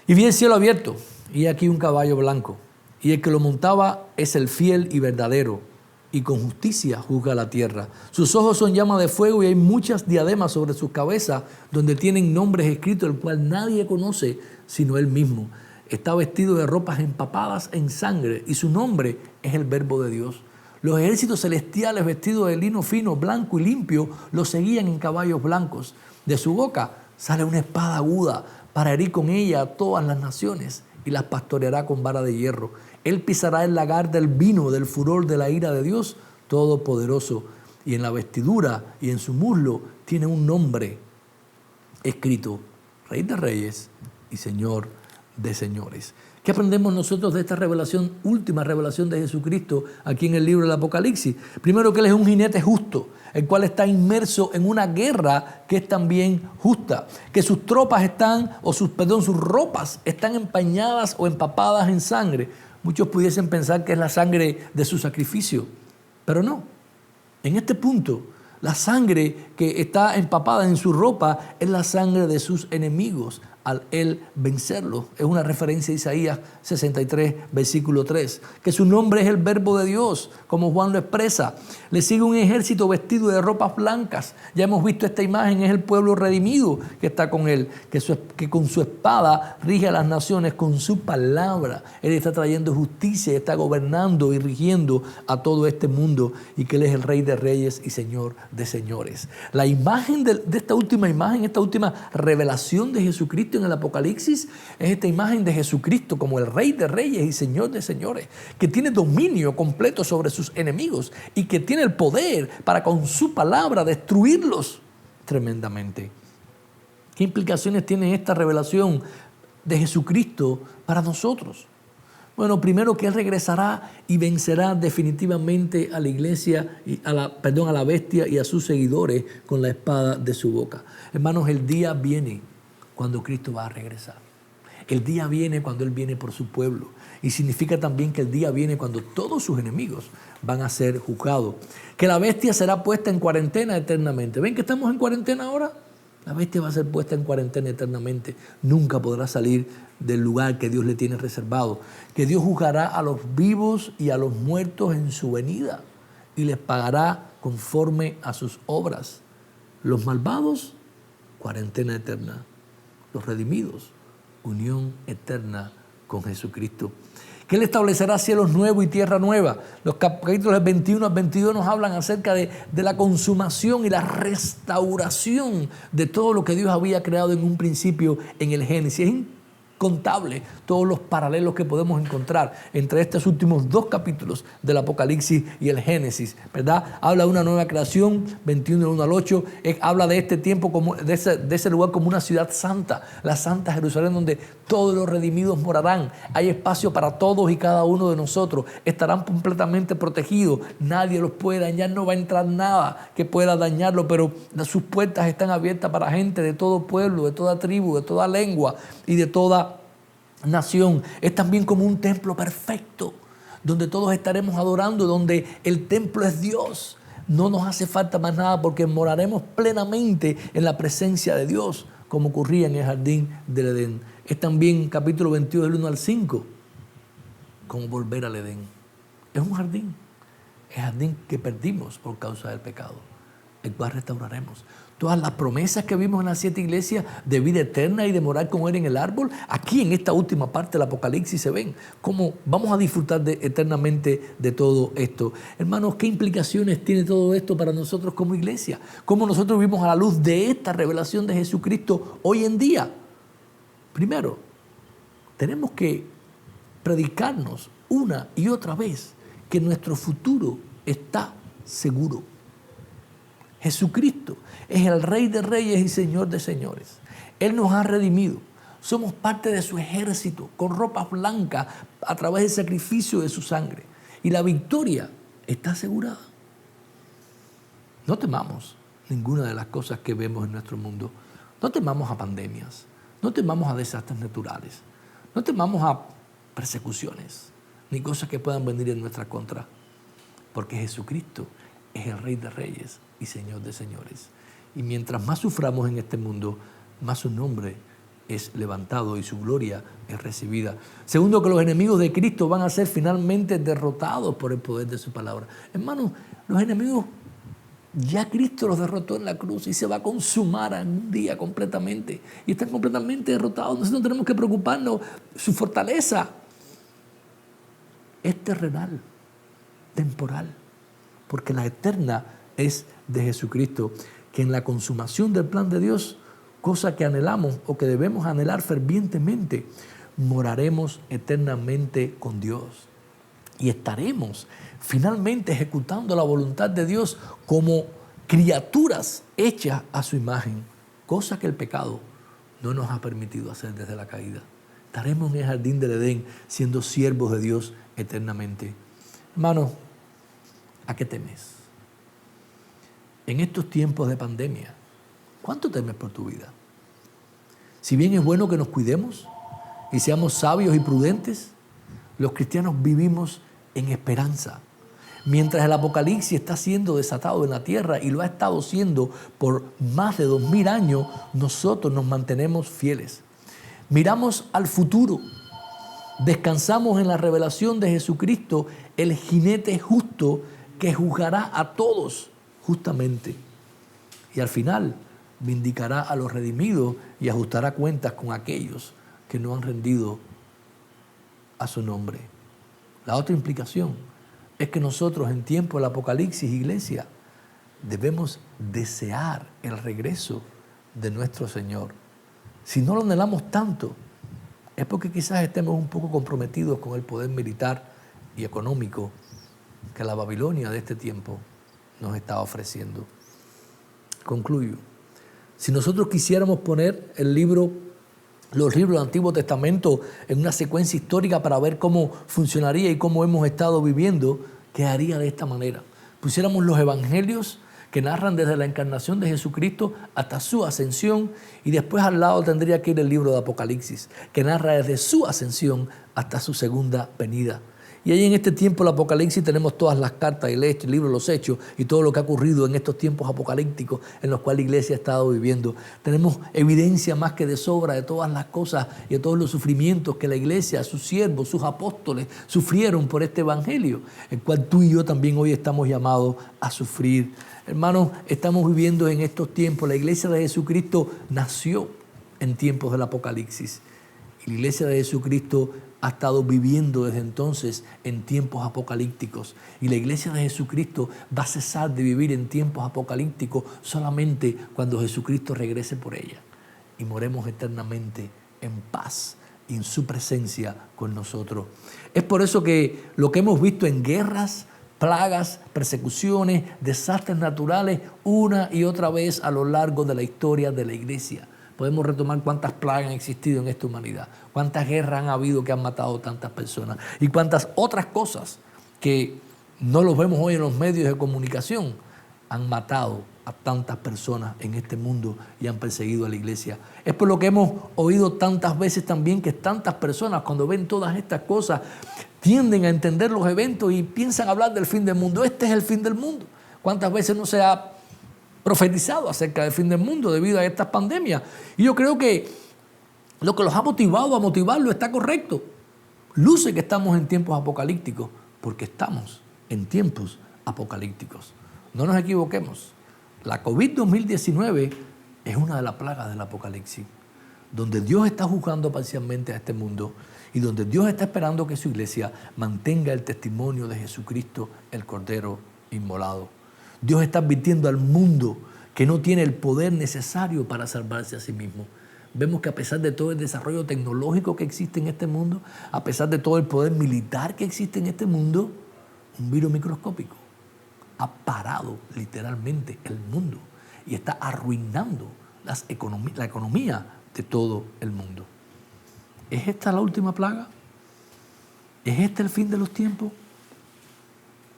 Y vi el cielo abierto, y aquí un caballo blanco, y el que lo montaba es el fiel y verdadero, y con justicia juzga la tierra. Sus ojos son llamas de fuego y hay muchas diademas sobre sus cabezas, donde tienen nombres escritos, el cual nadie conoce sino él mismo. Está vestido de ropas empapadas en sangre y su nombre es el Verbo de Dios. Los ejércitos celestiales vestidos de lino fino, blanco y limpio, lo seguían en caballos blancos. De su boca sale una espada aguda para herir con ella a todas las naciones y las pastoreará con vara de hierro. Él pisará el lagar del vino del furor de la ira de Dios Todopoderoso. Y en la vestidura y en su muslo tiene un nombre escrito: Rey de Reyes y Señor de Señores. ¿Qué aprendemos nosotros de esta revelación, última revelación de Jesucristo aquí en el libro del Apocalipsis? Primero, que Él es un jinete justo, el cual está inmerso en una guerra que es también justa, que sus tropas sus ropas están empañadas o empapadas en sangre. Muchos pudiesen pensar que es la sangre de su sacrificio, pero no. En este punto, la sangre que está empapada en su ropa es la sangre de sus enemigos al Él vencerlos. Es una referencia a Isaías 63, versículo 3. Que su nombre es el Verbo de Dios, como Juan lo expresa. Le sigue un ejército vestido de ropas blancas. Ya hemos visto esta imagen, es el pueblo redimido que está con Él, que con su espada rige a las naciones, con su palabra. Él está trayendo justicia, está gobernando y rigiendo a todo este mundo, y que Él es el Rey de Reyes y Señor de Señores. La imagen de esta última imagen, esta última revelación de Jesucristo en el Apocalipsis, es esta imagen de Jesucristo como el Rey de Reyes y Señor de Señores, que tiene dominio completo sobre sus enemigos y que tiene el poder para con su palabra destruirlos tremendamente. ¿Qué implicaciones tiene esta revelación de Jesucristo para nosotros? Bueno, primero, que Él regresará y vencerá definitivamente a la iglesia, a la bestia y a sus seguidores con la espada de su boca. Hermanos, el día viene cuando Cristo va a regresar. El día viene cuando Él viene por su pueblo. Y significa también que el día viene cuando todos sus enemigos van a ser juzgados. Que la bestia será puesta en cuarentena eternamente. ¿Ven que estamos en cuarentena ahora? La bestia va a ser puesta en cuarentena eternamente. Nunca podrá salir del lugar que Dios le tiene reservado. Que Dios juzgará a los vivos y a los muertos en su venida y les pagará conforme a sus obras. Los malvados, cuarentena eterna. Los redimidos, unión eterna con Jesucristo. Que Él establecerá cielos nuevos y tierra nueva. Los capítulos 21 al 22 nos hablan acerca de la consumación y la restauración de todo lo que Dios había creado en un principio en el Génesis. Es incontable todos los paralelos que podemos encontrar entre estos últimos dos capítulos del Apocalipsis y el Génesis, ¿verdad? Habla de una nueva creación, 21 del 1 al 8, habla de este tiempo, de ese lugar como una ciudad santa, la Santa Jerusalén, donde todos los redimidos morarán. Hay espacio para todos y cada uno de nosotros, estarán completamente protegidos, nadie los puede dañar, no va a entrar nada que pueda dañarlo, pero sus puertas están abiertas para gente de todo pueblo, de toda tribu, de toda lengua y de toda nación. Es también como un templo perfecto, donde todos estaremos adorando, donde el templo es Dios. No nos hace falta más nada porque moraremos plenamente en la presencia de Dios, como ocurría en el jardín del Edén. Es también capítulo 22 del 1 al 5, como volver al Edén. Es un jardín, el jardín que perdimos por causa del pecado, el cual restauraremos. Todas las promesas que vimos en las 7 iglesias de vida eterna y de morar con Él en el árbol, aquí en esta última parte del Apocalipsis se ven cómo vamos a disfrutar eternamente de todo esto. Hermanos, ¿qué implicaciones tiene todo esto para nosotros como iglesia? ¿Cómo nosotros vivimos a la luz de esta revelación de Jesucristo hoy en día? Primero, tenemos que predicarnos una y otra vez que nuestro futuro está seguro. Jesucristo es el Rey de Reyes y Señor de Señores. Él nos ha redimido. Somos parte de su ejército con ropas blancas a través del sacrificio de su sangre. Y la victoria está asegurada. No temamos ninguna de las cosas que vemos en nuestro mundo. No temamos a pandemias. No temamos a desastres naturales. No temamos a persecuciones ni cosas que puedan venir en nuestra contra. Porque Jesucristo es el Rey de Reyes y Señor de Señores. Y mientras más suframos en este mundo, más su nombre es levantado y su gloria es recibida. Segundo, que los enemigos de Cristo van a ser finalmente derrotados por el poder de su palabra. Hermanos, los enemigos, ya Cristo los derrotó en la cruz y se va a consumar en un día completamente. Y están completamente derrotados. Nosotros no tenemos que preocuparnos. Su fortaleza es terrenal, temporal, porque la eterna es de Jesucristo, que en la consumación del plan de Dios, cosa que anhelamos o que debemos anhelar fervientemente, moraremos eternamente con Dios y estaremos finalmente ejecutando la voluntad de Dios como criaturas hechas a su imagen, cosa que el pecado no nos ha permitido hacer desde la caída. Estaremos en el jardín del Edén siendo siervos de Dios eternamente. Hermano, ¿a qué temes? En estos tiempos de pandemia, ¿cuánto temes por tu vida? Si bien es bueno que nos cuidemos y seamos sabios y prudentes, los cristianos vivimos en esperanza. Mientras el apocalipsis está siendo desatado en la tierra y lo ha estado siendo por más de 2000 años, nosotros nos mantenemos fieles. Miramos al futuro, descansamos en la revelación de Jesucristo, el jinete justo que juzgará a todos justamente. Y al final vindicará a los redimidos y ajustará cuentas con aquellos que no han rendido a su nombre. La otra implicación es que nosotros en tiempo del apocalipsis, iglesia, debemos desear el regreso de nuestro Señor. Si no lo anhelamos tanto, es porque quizás estemos un poco comprometidos con el poder militar y económico que la Babilonia de este tiempo nos está ofreciendo. Concluyo. Si nosotros quisiéramos poner los libros del Antiguo Testamento en una secuencia histórica para ver cómo funcionaría y cómo hemos estado viviendo, quedaría de esta manera. Pusiéramos los evangelios que narran desde la encarnación de Jesucristo hasta su ascensión, y después al lado tendría que ir el libro de Apocalipsis, que narra desde su ascensión hasta su segunda venida. Y ahí en este tiempo del Apocalipsis tenemos todas las cartas, el libro de los Hechos y todo lo que ha ocurrido en estos tiempos apocalípticos en los cuales la iglesia ha estado viviendo. Tenemos evidencia más que de sobra de todas las cosas y de todos los sufrimientos que la iglesia, sus siervos, sus apóstoles sufrieron por este evangelio, el cual tú y yo también hoy estamos llamados a sufrir. Hermanos, estamos viviendo en estos tiempos. La iglesia de Jesucristo nació en tiempos del Apocalipsis. Y la iglesia de Jesucristo ha estado viviendo desde entonces en tiempos apocalípticos. Y la iglesia de Jesucristo va a cesar de vivir en tiempos apocalípticos solamente cuando Jesucristo regrese por ella. Y moremos eternamente en paz y en su presencia con nosotros. Es por eso que lo que hemos visto en guerras, plagas, persecuciones, desastres naturales, una y otra vez a lo largo de la historia de la iglesia. Podemos retomar cuántas plagas han existido en esta humanidad, cuántas guerras han habido que han matado tantas personas y cuántas otras cosas que no los vemos hoy en los medios de comunicación han matado a tantas personas en este mundo y han perseguido a la iglesia. Es por lo que hemos oído tantas veces también que tantas personas cuando ven todas estas cosas tienden a entender los eventos y piensan hablar del fin del mundo. Este es el fin del mundo. ¿Cuántas veces no se ha profetizado acerca del fin del mundo debido a estas pandemias? Y yo creo que lo que los ha motivado a motivarlo está correcto. Luce que estamos en tiempos apocalípticos porque estamos en tiempos apocalípticos. No nos equivoquemos. La COVID-2019 es una de las plagas del apocalipsis, donde Dios está juzgando parcialmente a este mundo y donde Dios está esperando que su iglesia mantenga el testimonio de Jesucristo, el Cordero inmolado. Dios está advirtiendo al mundo que no tiene el poder necesario para salvarse a sí mismo. Vemos que a pesar de todo el desarrollo tecnológico que existe en este mundo, a pesar de todo el poder militar que existe en este mundo, un virus microscópico ha parado literalmente el mundo y está arruinando la economía de todo el mundo. ¿Es esta la última plaga? ¿Es este el fin de los tiempos?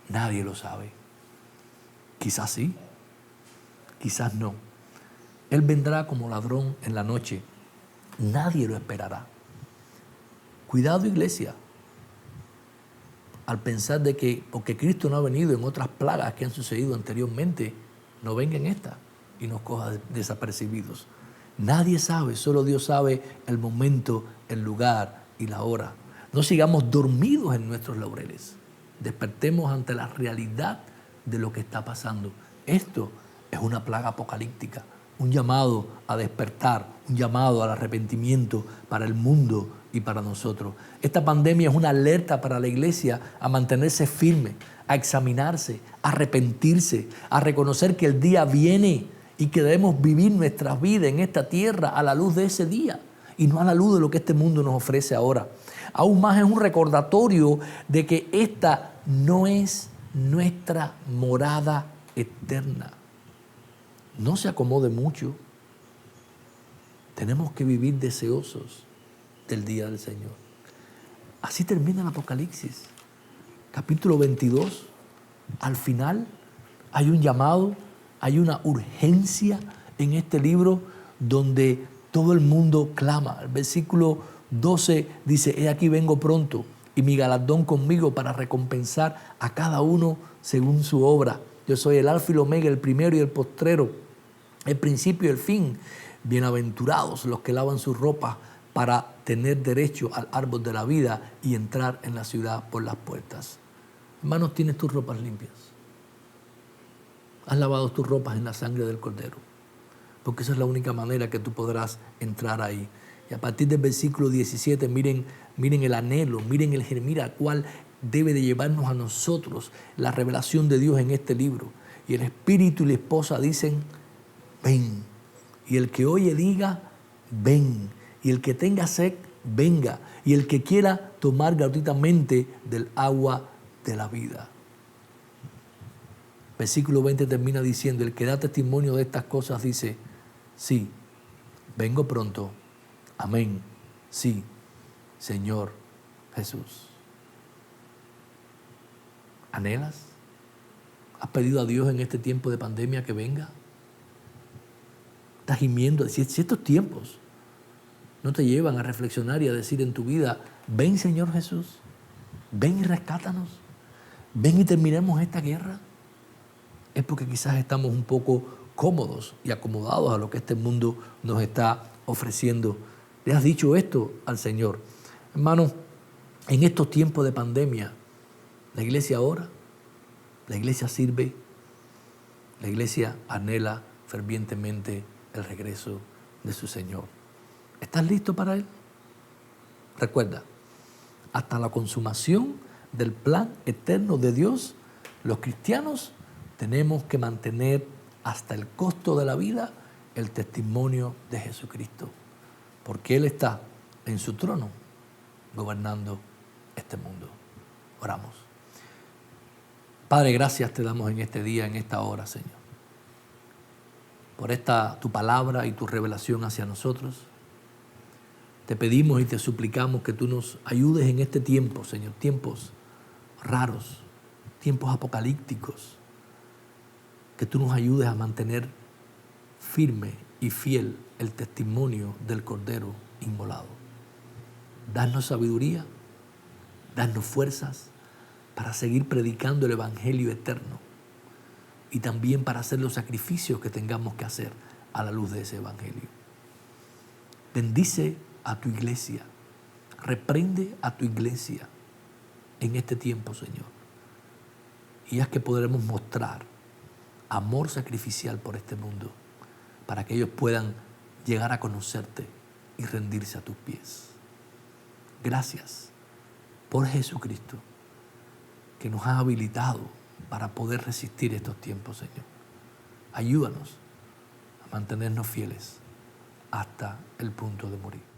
Nadie lo sabe. Quizás sí, quizás no. Él vendrá como ladrón en la noche. Nadie lo esperará. Cuidado, iglesia, al pensar de que porque Cristo no ha venido en otras plagas que han sucedido anteriormente, no venga en esta y nos coja desapercibidos. Nadie sabe, solo Dios sabe el momento, el lugar y la hora. No sigamos dormidos en nuestros laureles. Despertemos ante la realidad de lo que está pasando. Esto es una plaga apocalíptica, un llamado a despertar, un llamado al arrepentimiento para el mundo y para nosotros. Esta pandemia es una alerta para la iglesia a mantenerse firme, a examinarse, a arrepentirse, a reconocer que el día viene y que debemos vivir nuestras vidas en esta tierra a la luz de ese día y no a la luz de lo que este mundo nos ofrece ahora. Aún más es un recordatorio de que esta no es nuestra morada eterna. No se acomode mucho. Tenemos que vivir deseosos del día del Señor. Así termina el Apocalipsis. Capítulo 22. Al final hay un llamado, hay una urgencia en este libro donde todo el mundo clama. El versículo 12 dice: he aquí vengo pronto y mi galardón conmigo para recompensar a cada uno según su obra. Yo soy el alfa y el omega, el primero y el postrero, el principio y el fin. Bienaventurados los que lavan sus ropas para tener derecho al árbol de la vida y entrar en la ciudad por las puertas. Hermanos, tienes tus ropas limpias. Has lavado tus ropas en la sangre del Cordero, porque esa es la única manera que tú podrás entrar ahí. Y a partir del versículo 17, miren el anhelo, miren el germir al cual debe de llevarnos a nosotros la revelación de Dios en este libro. Y el Espíritu y la esposa dicen: ven. Y el que oye diga: ven. Y el que tenga sed, venga. Y el que quiera tomar gratuitamente del agua de la vida. Versículo 20 termina diciendo: el que da testimonio de estas cosas dice: sí, vengo pronto. Amén. Sí, Señor Jesús. ¿Anhelas? ¿Has pedido a Dios en este tiempo de pandemia que venga? ¿Estás gimiendo? Si estos tiempos no te llevan a reflexionar y a decir en tu vida: ven, Señor Jesús, ven y rescátanos, ven y terminemos esta guerra, es porque quizás estamos un poco cómodos y acomodados a lo que este mundo nos está ofreciendo. ¿Le has dicho esto al Señor? Hermanos, en estos tiempos de pandemia, la iglesia ora, la iglesia sirve, la iglesia anhela fervientemente el regreso de su Señor. ¿Estás listo para Él? Recuerda, hasta la consumación del plan eterno de Dios, los cristianos tenemos que mantener hasta el costo de la vida el testimonio de Jesucristo, porque Él está en su trono gobernando este mundo. Oramos. Padre, gracias te damos en este día, en esta hora, Señor, por esta tu palabra y tu revelación hacia nosotros. Te pedimos y te suplicamos que tú nos ayudes en este tiempo, Señor, tiempos raros, tiempos apocalípticos, que tú nos ayudes a mantener firme y fiel el testimonio del Cordero inmolado. Danos sabiduría, danos fuerzas para seguir predicando el Evangelio eterno y también para hacer los sacrificios que tengamos que hacer a la luz de ese Evangelio. Bendice a tu iglesia, reprende a tu iglesia en este tiempo, Señor, y haz que podremos mostrar amor sacrificial por este mundo para que ellos puedan llegar a conocerte y rendirse a tus pies. Gracias por Jesucristo, que nos ha habilitado para poder resistir estos tiempos, Señor. Ayúdanos a mantenernos fieles hasta el punto de morir.